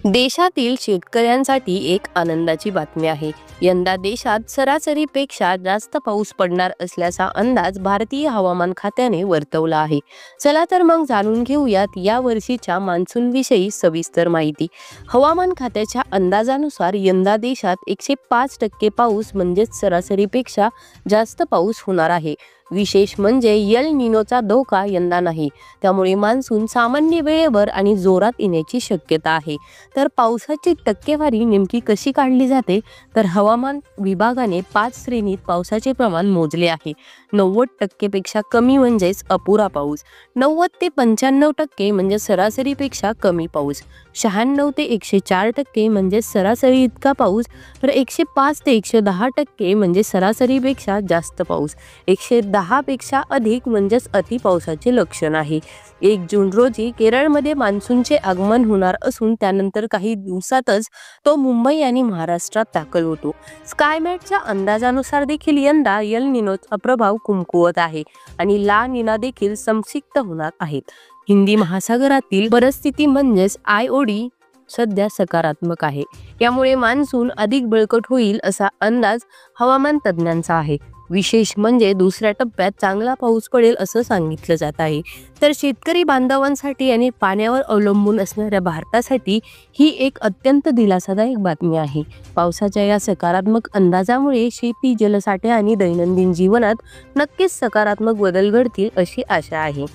देशातील शेतकऱ्यांसाठी एक आनंदाची बातमी आहे. यंदा देशात सरासरीपेक्षा जास्त पाऊस पडणार असल्याचा अंदाज भारतीय हवामान खात्याने वर्तवला आहे. चला तर मग जाणून घेऊयात या वर्षीच्या मान्सून विषयी सविस्तर माहिती. हवामान खात्याच्या अंदाजानुसार यंदा देशात 105% पाऊस म्हणजेच सरासरीपेक्षा जास्त पाऊस होणार आहे. विशेष म्हणजे एल निनोचा धोका यंदा नाही, त्यामुळे मान्सून सामान्य वेळेवर आणि जोरात येण्याची शक्यता आहे. तर पावसाची टक्केवारी नेमकी कशी काढली जाते, तर हवामान विभागाने 5 श्रेणीत पावसाचे प्रमाण मोजले आहे. 90% पेक्षा कमी म्हणजेच अपुरा पाऊस, 90 ते 95% म्हणजे सरासरीपेक्षा कमी पाऊस, 96 ते 104% म्हणजे सरासरी इतका पाऊस, तर 105 ते 110% म्हणजे सरासरीपेक्षा जास्त पाऊस, 110 पेक्षा अधिक म्हणजेच अति पावसाचे लक्षण आहे. 1 जून रोजी केरळमध्ये मान्सूनचे आगमन होणार असून त्यानंतर काही दिवसातच तो मुंबई आणि महाराष्ट्रात दाखल होतो. स्कायमॅटच्या अंदाजानुसार देखील यंदा एल निनोचा प्रभाव कमकुवत आहे आणि ला निना देखील संक्षिप्त होणार आहेत. हिंदी महासागरातील परिस्थिती म्हणजेच आयओडी सध्या सकारात्मक आहे. यामुळे मान्सून अधिक बळकट होईल असा अंदाज हवामान तज्ज्ञांचा आहे. विशेष म्हणजे दुसऱ्या टप्प्यात चांगला पाऊस पडेल असं सांगितलं जात आहे. तर शेतकरी बांधवांसाठी आणि पाण्यावर अवलंबून असणाऱ्या भारतासाठी ही एक अत्यंत दिलासादायक बातमी आहे. पावसाच्या या सकारात्मक अंदाजामुळे शेती, जलसाठे आणि दैनंदिन जीवनात नक्कीच सकारात्मक बदल घडतील अशी आशा आहे.